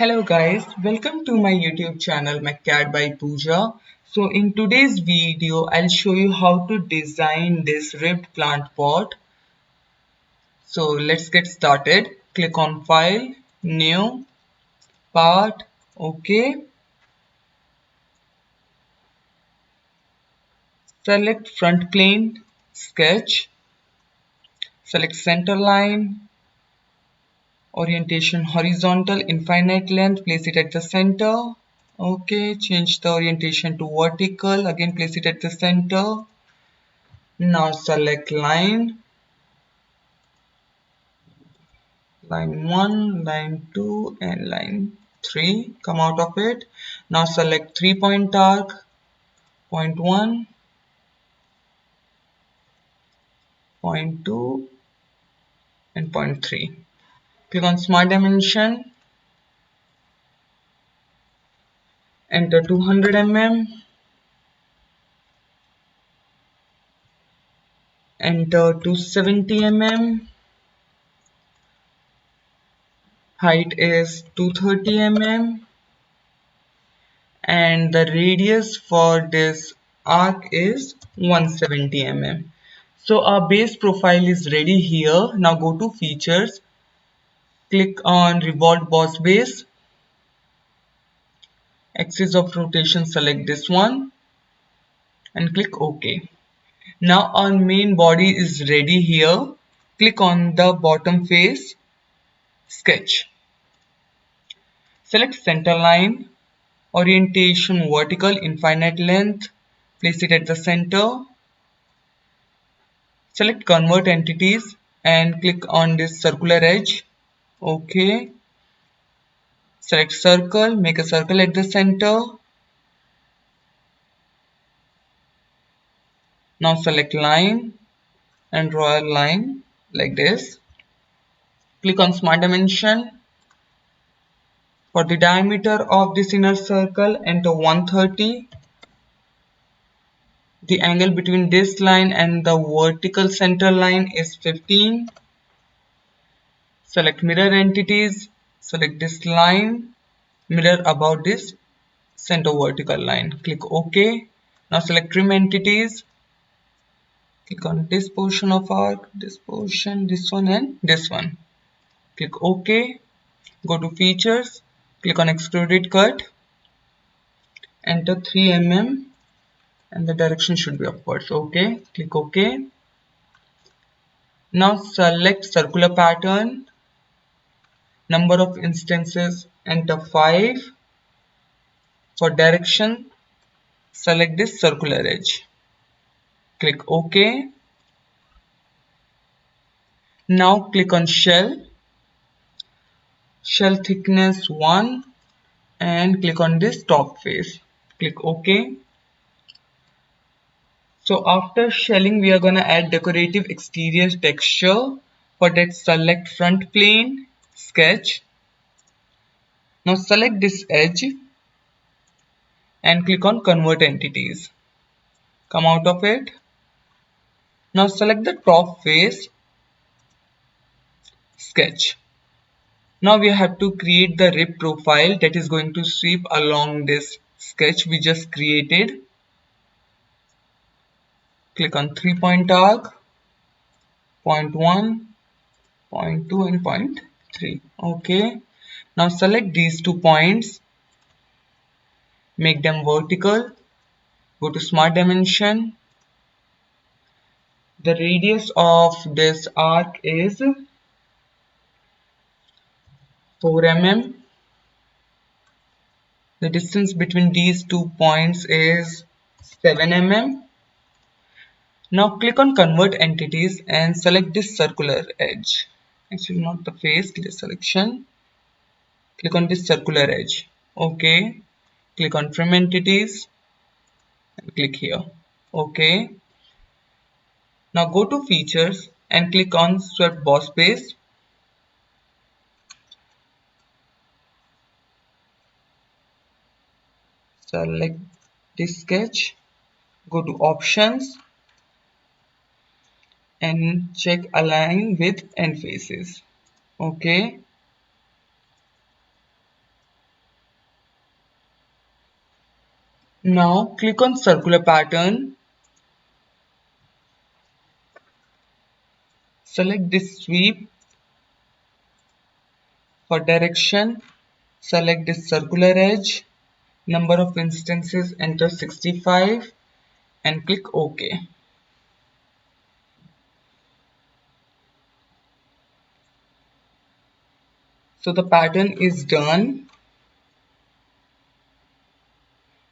Hello guys, welcome to my YouTube channel CAD by Pooja. So in today's video, I'll show you how to design this ribbed plant pot. So let's get started. Click on File, New, Part, OK. Select Front Plane, Sketch. Select Center Line, Orientation Horizontal, Infinite Length, place it at the center. OK, change the orientation to vertical, again place it at the center. Now select line 1, line 2 and line 3. Come out of it. Now select 3-point arc, point 1, point 2 and point 3. Click on Smart Dimension, enter 200 mm, enter 270 mm, height is 230 mm, and the radius for this arc is 170 mm. So our base profile is ready here. Now go to features, click on revolved boss base, axis of rotation, select this one and click OK. Now our main body is ready here. Click on the bottom face, sketch. Select center line, orientation vertical, infinite length, place it at the center. Select convert entities and click on this circular edge. OK. Select circle, make a circle at the center. Now select line and draw a line like this. Click on Smart Dimension. For the diameter of this inner circle, enter 130. The angle between this line and the vertical center line is 15. Select mirror entities. Select this line, mirror about this center vertical line. Click OK. Now select trim entities. Click on this portion of arc, this portion, this one and this one. Click OK. Go to features. Click on extruded cut. Enter 3 mm and the direction should be upwards. OK. Click OK. Now select circular pattern. Number of instances, enter 5. For direction, select this circular edge. Click OK. Now click on shell. Shell thickness 1 and click on this top face. Click OK. So after shelling, we are going to add decorative exterior texture. For that, select front plane, sketch. Now select this edge and click on convert entities. Come out of it. Now select the top face, sketch. Now we have to create the rib profile that is going to sweep along this sketch we just created. Click on 3-point arc, point 1, point 2 and point 3. OK. Now select these 2 points, make them vertical, go to Smart Dimension. The radius of this arc is 4 mm. The distance between these 2 points is 7 mm. Now click on convert entities and select this circular edge. Actually not the face, click selection. Click on this circular edge. OK. Click on trim entities and click here. OK. Now go to features and click on swept boss base. Select this sketch. Go to options and check align with end faces. OK. Now click on circular pattern. Select this sweep. For direction, select this circular edge. Number of instances, enter 65 and click OK. So the pattern is done.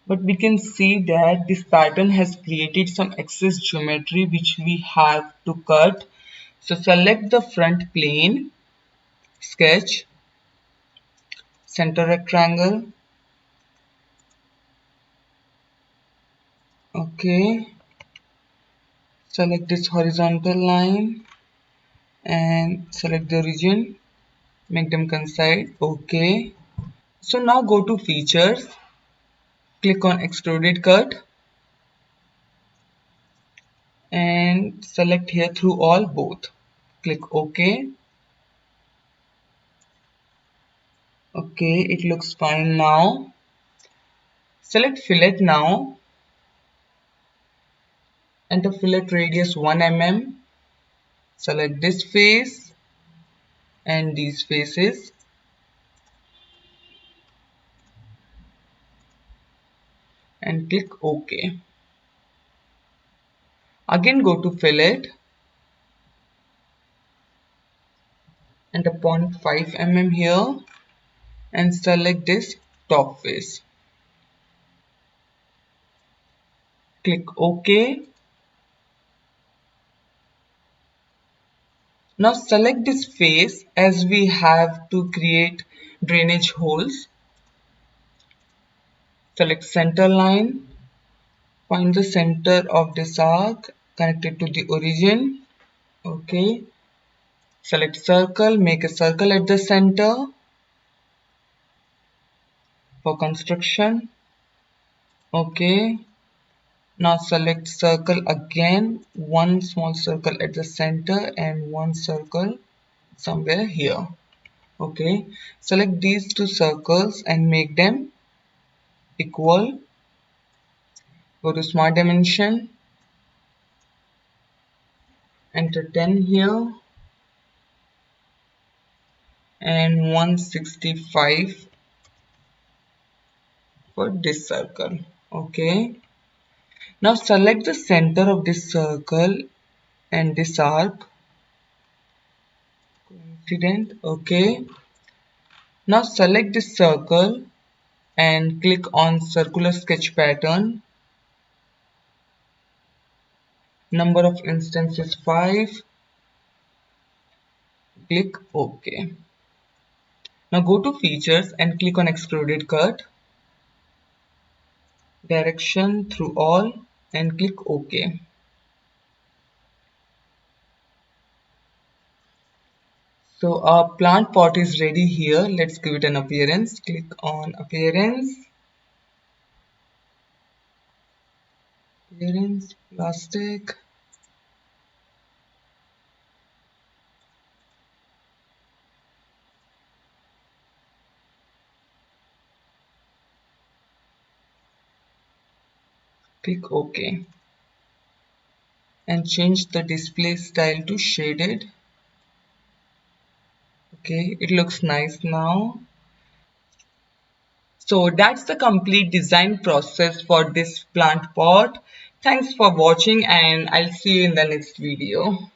But we can see that this pattern has created some excess geometry which we have to cut. So select the front plane, sketch, center rectangle. Okay. Select this horizontal line and select the origin. Make them coincide. Okay. So now go to features. Click on extruded cut and select here through all both. Click OK. Okay, it looks fine now. Select fillet now. Enter fillet radius 1 mm. Select this face and these faces. And click OK. Again go to fillet. Enter 0.5 mm here. And select this top face. Click OK. Now select this face as we have to create drainage holes. Select center line. Find the center of this arc, connect it to the origin. Okay. Select circle, make a circle at the center for construction. Okay. Now select circle again, one small circle at the center and one circle somewhere here. Okay. Select these two circles and make them equal. Go to smart dimension. Enter 10 here and 165 for this circle. Okay. Now select the center of this circle and this arc. Coincident. Okay. Now select this circle and click on circular sketch pattern. Number of instances 5. Click OK. Now go to features and click on extruded cut. Direction through all and click OK. So our plant pot is ready here. Let's give it an appearance. Click on appearance. Appearance, plastic. Click OK. And change the display style to shaded. Okay, it looks nice now. So that's the complete design process for this plant pot. Thanks for watching and I'll see you in the next video.